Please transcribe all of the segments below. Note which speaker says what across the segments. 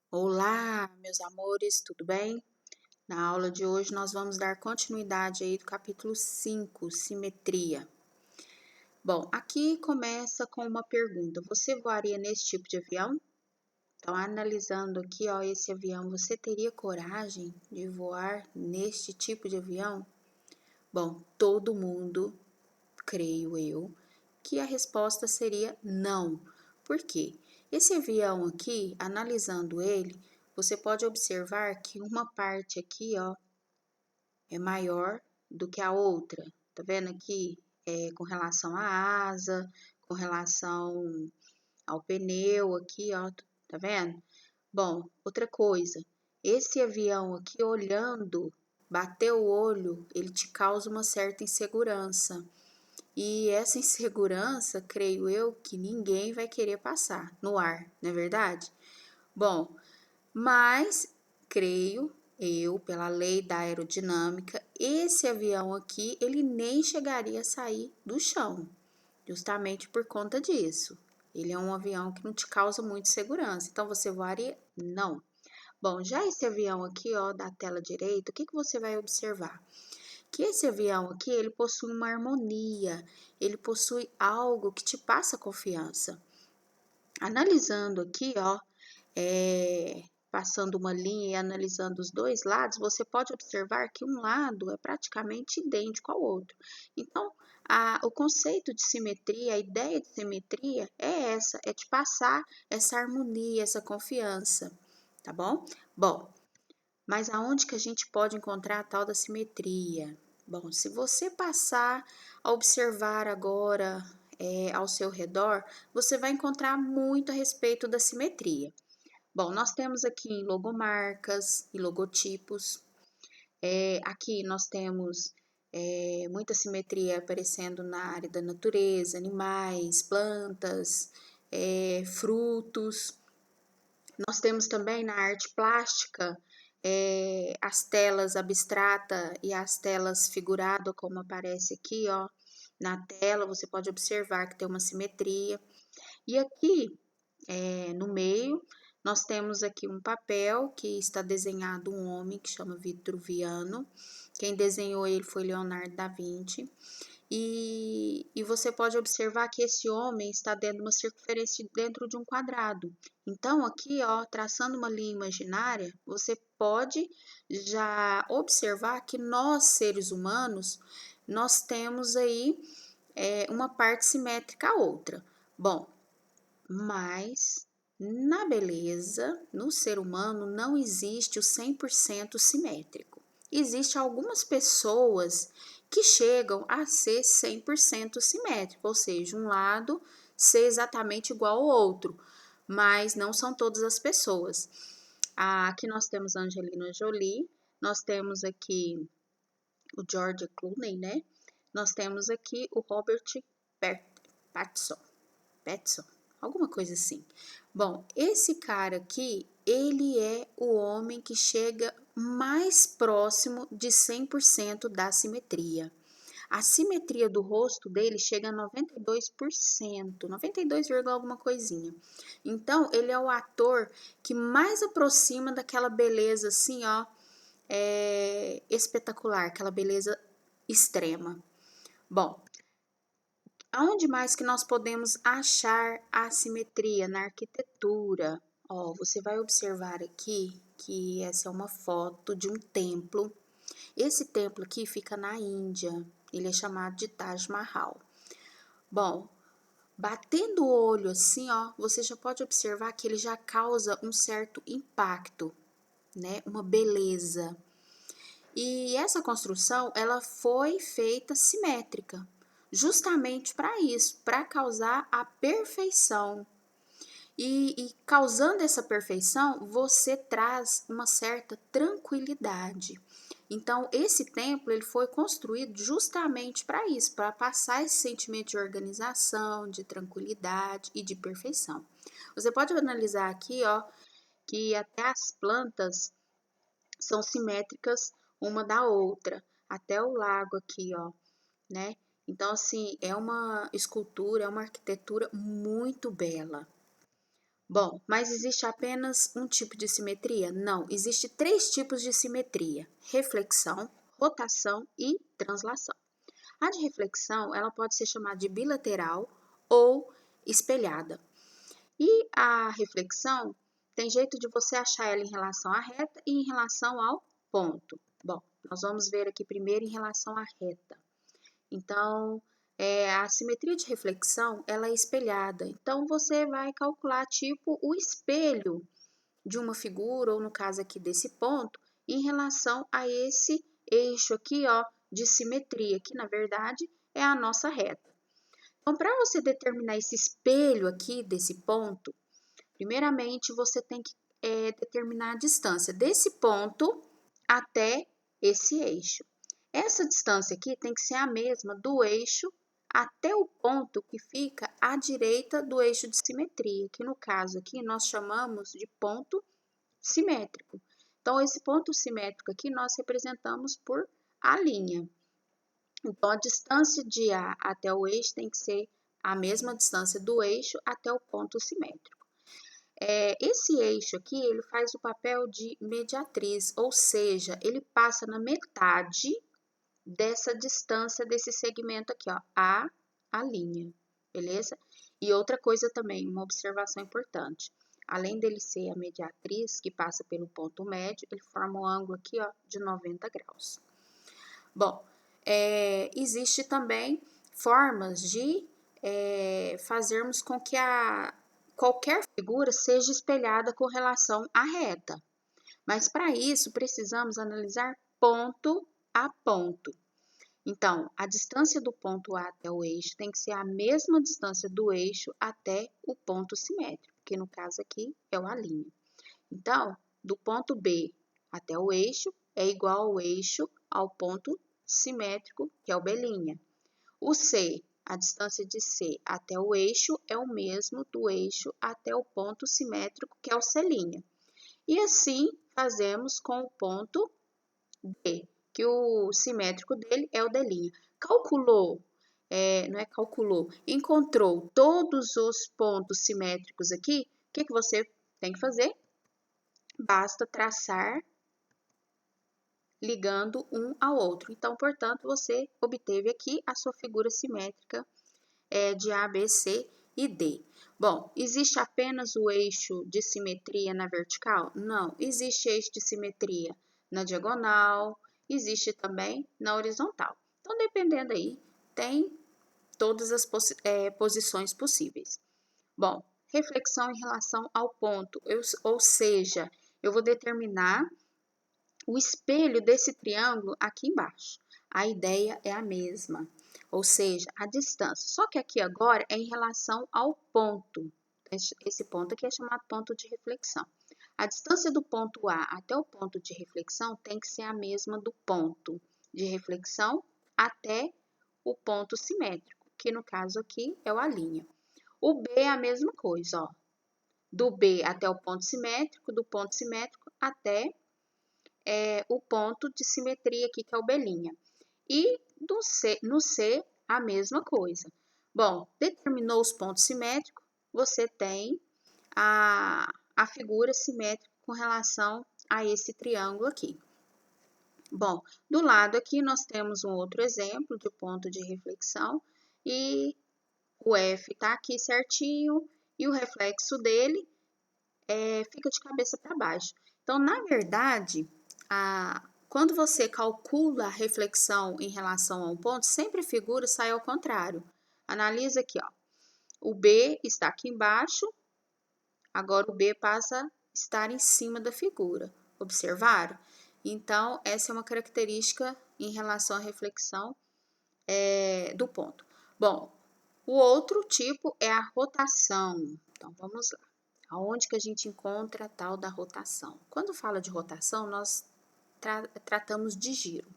Speaker 1: Olá, meus amores, tudo bem? Na aula de hoje nós vamos dar continuidade aí do capítulo 5, simetria. Bom, aqui começa com uma pergunta: você voaria nesse tipo de avião? Então, analisando aqui, ó, esse avião, você teria coragem de voar neste tipo de avião? Bom, todo mundo, creio eu, que a resposta seria não. Por quê? Esse avião aqui, analisando ele, você pode observar que uma parte aqui, ó, é maior do que a outra. Tá vendo aqui? Com relação à asa, com relação ao pneu aqui, ó, tá vendo? Bom, outra coisa, esse avião aqui olhando, bater o olho, ele te causa uma certa insegurança. E essa insegurança, creio eu, que ninguém vai querer passar no ar, não é verdade? Bom, mas creio eu, pela lei da aerodinâmica, esse avião aqui, ele nem chegaria a sair do chão, justamente por conta disso. Ele é um avião que não te causa muita segurança. Então, você voaria? Não. Bom, já esse avião aqui, ó, da tela direita, o que que você vai observar? Que esse avião aqui, ele possui uma harmonia, ele possui algo que te passa confiança. Analisando aqui, ó, passando uma linha e analisando os dois lados, você pode observar que um lado é praticamente idêntico ao outro. Então, o conceito de simetria, a ideia de simetria é essa, é te passar essa harmonia, essa confiança, tá bom? Bom, mas aonde que a gente pode encontrar a tal da simetria? Bom, se você passar a observar agora ao seu redor, você vai encontrar muito a respeito da simetria. Bom, nós temos aqui logomarcas e logotipos. Aqui nós temos muita simetria aparecendo na área da natureza, animais, plantas, frutos. Nós temos também na arte plástica as telas abstrata e as telas figurada, como aparece aqui, ó, na tela, você pode observar que tem uma simetria. E aqui, no meio, nós temos aqui um papel que está desenhado um homem que chama Vitruviano. Quem desenhou ele foi Leonardo da Vinci. E você pode observar que esse homem está dentro de uma circunferência dentro de um quadrado. Então, aqui, ó, traçando uma linha imaginária, você pode já observar que nós, seres humanos, nós temos aí uma parte simétrica à outra. Bom, mas na beleza, no ser humano, não existe o 100% simétrico. Existem algumas pessoas que chegam a ser 100% simétrico, ou seja, um lado ser exatamente igual ao outro, mas não são todas as pessoas. Aqui nós temos a Angelina Jolie, nós temos aqui o George Clooney, né? Nós temos aqui o Robert Pattinson, Pattinson, alguma coisa assim. Bom, esse cara aqui, ele é o homem que chega mais próximo de 100% da simetria. A simetria do rosto dele chega a 92%, 92, alguma coisinha. Então, ele é o ator que mais aproxima daquela beleza assim, ó, espetacular, aquela beleza extrema. Bom, aonde mais que nós podemos achar a simetria na arquitetura? Ó, você vai observar aqui que essa é uma foto de um templo. Esse templo aqui fica na Índia. Ele é chamado de Taj Mahal. Bom, batendo o olho assim, ó, você já pode observar que ele já causa um certo impacto, né? Uma beleza. E essa construção, ela foi feita simétrica, justamente para isso, para causar a perfeição. E causando essa perfeição, você traz uma certa tranquilidade. Então, esse templo ele foi construído justamente para isso, para passar esse sentimento de organização, de tranquilidade e de perfeição. Você pode analisar aqui, ó, que até as plantas são simétricas uma da outra, até o lago aqui, ó, né? Então, assim, é uma escultura, é uma arquitetura muito bela. Bom, mas existe apenas um tipo de simetria? Não, existe 3 tipos de simetria: reflexão, rotação e translação. A de reflexão, ela pode ser chamada de bilateral ou espelhada. E a reflexão tem jeito de você achar ela em relação à reta e em relação ao ponto. Bom, nós vamos ver aqui primeiro em relação à reta. Então, a simetria de reflexão, ela é espelhada. Então, você vai calcular, tipo, o espelho de uma figura, ou no caso aqui desse ponto, em relação a esse eixo aqui, ó, de simetria, que na verdade é a nossa reta. Então, para você determinar esse espelho aqui desse ponto, primeiramente você tem que determinar a distância desse ponto até esse eixo. Essa distância aqui tem que ser a mesma do eixo até o ponto que fica à direita do eixo de simetria, que no caso aqui nós chamamos de ponto simétrico. Então, esse ponto simétrico aqui nós representamos por a linha. Então, a distância de A até o eixo tem que ser a mesma distância do eixo até o ponto simétrico. Esse eixo aqui, ele faz o papel de mediatriz, ou seja, ele passa na metade dessa distância desse segmento aqui, ó, a linha, beleza? E outra coisa também, uma observação importante. Além dele ser a mediatriz, que passa pelo ponto médio, ele forma um ângulo aqui, ó, de 90 graus. Bom, existe também formas de fazermos com que qualquer figura seja espelhada com relação à reta. Mas para isso, precisamos analisar ponto a ponto. Então, a distância do ponto A até o eixo tem que ser a mesma distância do eixo até o ponto simétrico, que no caso aqui é o A'. Então, do ponto B até o eixo é igual ao eixo ao ponto simétrico, que é o B'. O C, a distância de C até o eixo é o mesmo do eixo até o ponto simétrico, que é o C'. E assim fazemos com o ponto D, que o simétrico dele é o D'. Calculou, não é calculou, encontrou todos os pontos simétricos aqui, o que você tem que fazer? Basta traçar ligando um ao outro. Então, portanto, você obteve aqui a sua figura simétrica de A, B, C e D. Bom, existe apenas o eixo de simetria na vertical? Não, existe eixo de simetria na diagonal, existe também na horizontal. Então, dependendo aí, tem todas as posições possíveis. Bom, reflexão em relação ao ponto, ou seja, eu vou determinar o espelho desse triângulo aqui embaixo. A ideia é a mesma, ou seja, a distância. Só que aqui agora é em relação ao ponto. Esse ponto aqui é chamado ponto de reflexão. A distância do ponto A até o ponto de reflexão tem que ser a mesma do ponto de reflexão até o ponto simétrico, que no caso aqui é o A'. O B é a mesma coisa, ó. Do B até o ponto simétrico, do ponto simétrico até o ponto de simetria aqui, que é o B'. E no C, a mesma coisa. Bom, determinou os pontos simétricos, você tem a figura simétrica com relação a esse triângulo aqui. Bom, do lado aqui nós temos um outro exemplo de ponto de reflexão e o F está aqui certinho e o reflexo dele fica de cabeça para baixo. Então, na verdade, quando você calcula a reflexão em relação a um ponto, sempre a figura sai ao contrário. Analisa aqui, ó. O B está aqui embaixo, agora o B passa a estar em cima da figura. Observaram? Então, essa é uma característica em relação à reflexão do ponto. Bom, o outro tipo é a rotação. Então, vamos lá. Aonde que a gente encontra a tal da rotação? Quando fala de rotação, nós tratamos de giro.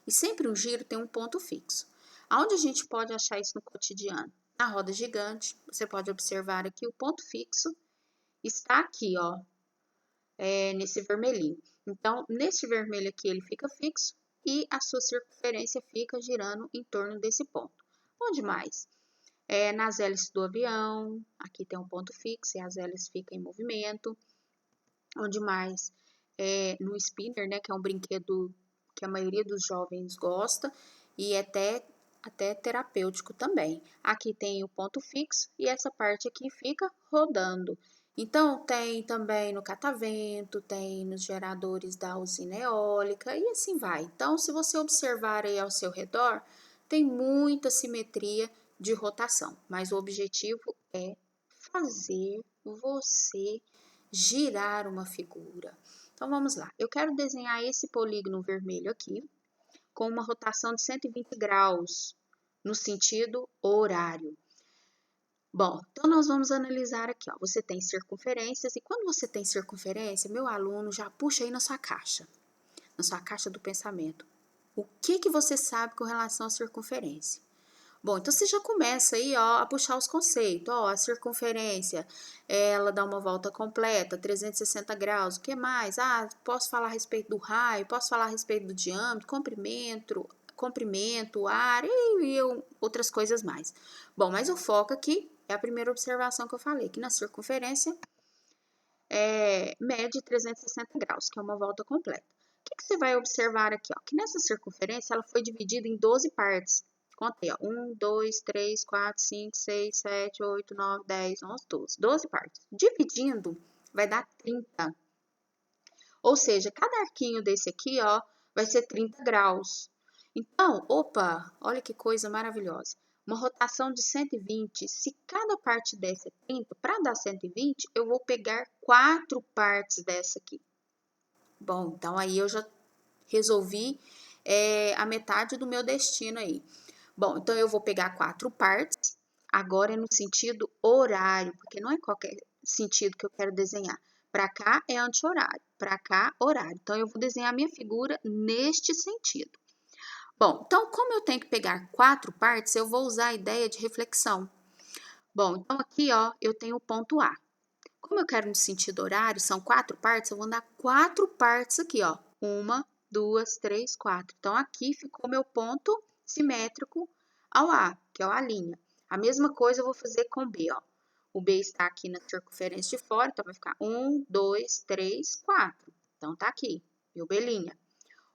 Speaker 1: E sempre um giro tem um ponto fixo. Aonde a gente pode achar isso no cotidiano? Na roda gigante, você pode observar aqui o ponto fixo está aqui, ó, nesse vermelhinho. Então, nesse vermelho aqui ele fica fixo e a sua circunferência fica girando em torno desse ponto. Onde mais? nas hélices do avião, aqui tem um ponto fixo e as hélices ficam em movimento. Onde mais? No spinner, né, que é um brinquedo que a maioria dos jovens gosta e até terapêutico também. Aqui tem o ponto fixo e essa parte aqui fica rodando. Então, tem também no catavento, tem nos geradores da usina eólica e assim vai. Então, se você observar aí ao seu redor, tem muita simetria de rotação, mas o objetivo é fazer você girar uma figura. Então, vamos lá. Eu quero desenhar esse polígono vermelho aqui, com uma rotação de 120 graus, no sentido horário. Bom, então nós vamos analisar aqui, ó. Você tem circunferências, e quando você tem circunferência, meu aluno já puxa aí na sua caixa do pensamento. O que você sabe com relação à circunferência? Bom, então você já começa aí, ó, a puxar os conceitos, ó, a circunferência, ela dá uma volta completa, 360 graus, o que mais? Ah, posso falar a respeito do raio, posso falar a respeito do diâmetro, comprimento, área e outras coisas mais. Bom, mas o foco aqui é a primeira observação que eu falei, que na circunferência mede 360 graus, que é uma volta completa. O que você vai observar aqui, ó? Que nessa circunferência ela foi dividida em 12 partes. Contei, ó. 1, 2, 3, 4, 5, 6, 7, 8, 9, 10, 11, 12. 12 partes. Dividindo, vai dar 30. Ou seja, cada arquinho desse aqui, ó, vai ser 30 graus. Então, opa, olha que coisa maravilhosa. Uma rotação de 120, se cada parte dessa é 30, para dar 120, eu vou pegar 4 partes dessa aqui. Bom, então aí eu já resolvi a metade do meu destino aí. Bom, então eu vou pegar 4 partes, agora é no sentido horário, porque não é qualquer sentido que eu quero desenhar. Para cá é anti-horário, para cá horário. Então eu vou desenhar a minha figura neste sentido. Bom, então como eu tenho que pegar 4 partes, eu vou usar a ideia de reflexão. Bom, então aqui, ó, eu tenho o ponto A. Como eu quero no sentido horário, são 4 partes, eu vou dar 4 partes aqui, ó. 1, 2, 3, 4. Então, aqui ficou meu ponto simétrico ao A, que é a linha. A mesma coisa eu vou fazer com B, ó. O B está aqui na circunferência de fora, então vai ficar 1, 2, 3, 4. Então, tá aqui, meu B'.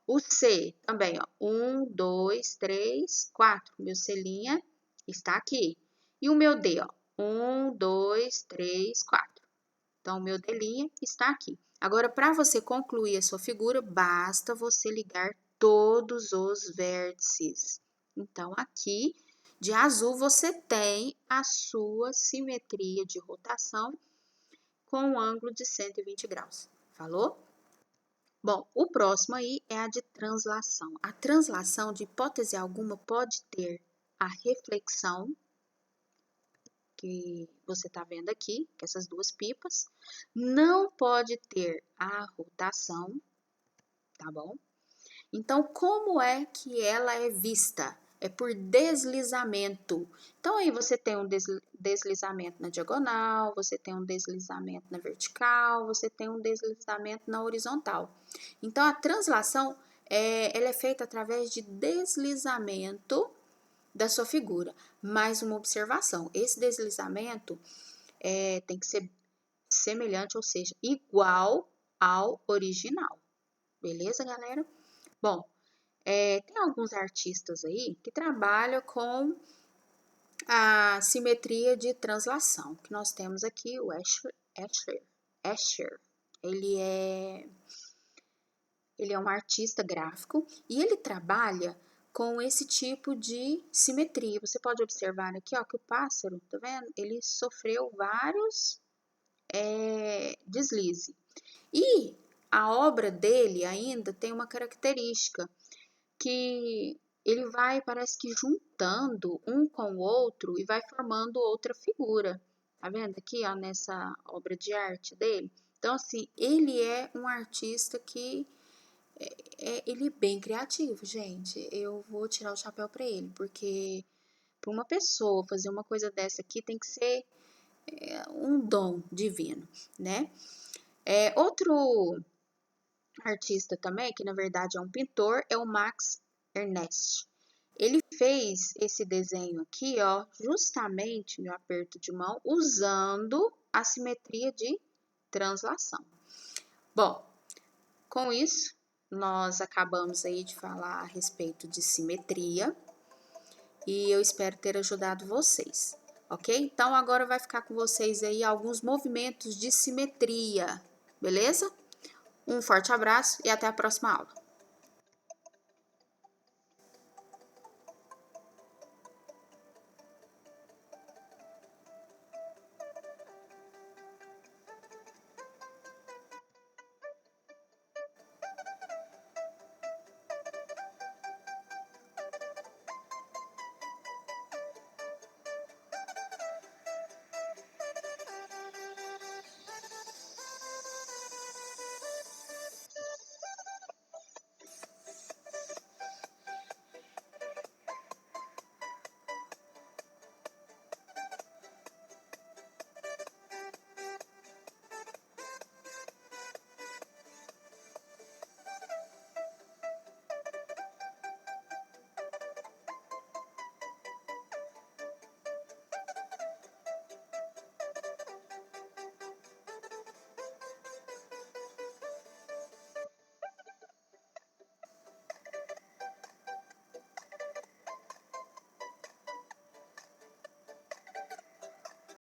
Speaker 1: O C também, ó. 1, 2, 3, 4. Meu C' está aqui. E o meu D, ó. 1, 2, 3, 4. Então, o meu D' está aqui. Agora, para você concluir a sua figura, basta você ligar todos os vértices. Então, aqui, de azul, você tem a sua simetria de rotação com um ângulo de 120 graus. Falou? Bom, o próximo aí é a de translação. A translação, de hipótese alguma, pode ter a reflexão, que você está vendo aqui, que essas duas pipas, não pode ter a rotação, tá bom? Então, como é que ela é vista? É por deslizamento. Então, aí você tem um deslizamento na diagonal, você tem um deslizamento na vertical, você tem um deslizamento na horizontal. Então, a translação, ela é feita através de deslizamento da sua figura. Mais uma observação, esse deslizamento tem que ser semelhante, ou seja, igual ao original. Beleza, galera? Bom, tem alguns artistas aí que trabalham com a simetria de translação, que nós temos aqui o Escher. Ele é um artista gráfico e ele trabalha com esse tipo de simetria. Você pode observar aqui, ó, que o pássaro, tá vendo? Ele sofreu vários deslize. E a obra dele ainda tem uma característica, que ele vai, parece que juntando um com o outro e vai formando outra figura. Tá vendo aqui, ó, nessa obra de arte dele? Então, assim, ele é um artista que ele é bem criativo, gente. Eu vou tirar o chapéu para ele, porque para uma pessoa fazer uma coisa dessa aqui tem que ser um dom divino, né? Outro artista também, que na verdade é um pintor, é o Max Ernst. Ele fez esse desenho aqui, ó, justamente no aperto de mão, usando a simetria de translação. Bom, com isso, nós acabamos aí de falar a respeito de simetria e eu espero ter ajudado vocês, ok? Então, agora vai ficar com vocês aí alguns movimentos de simetria, beleza? Um forte abraço e até a próxima aula.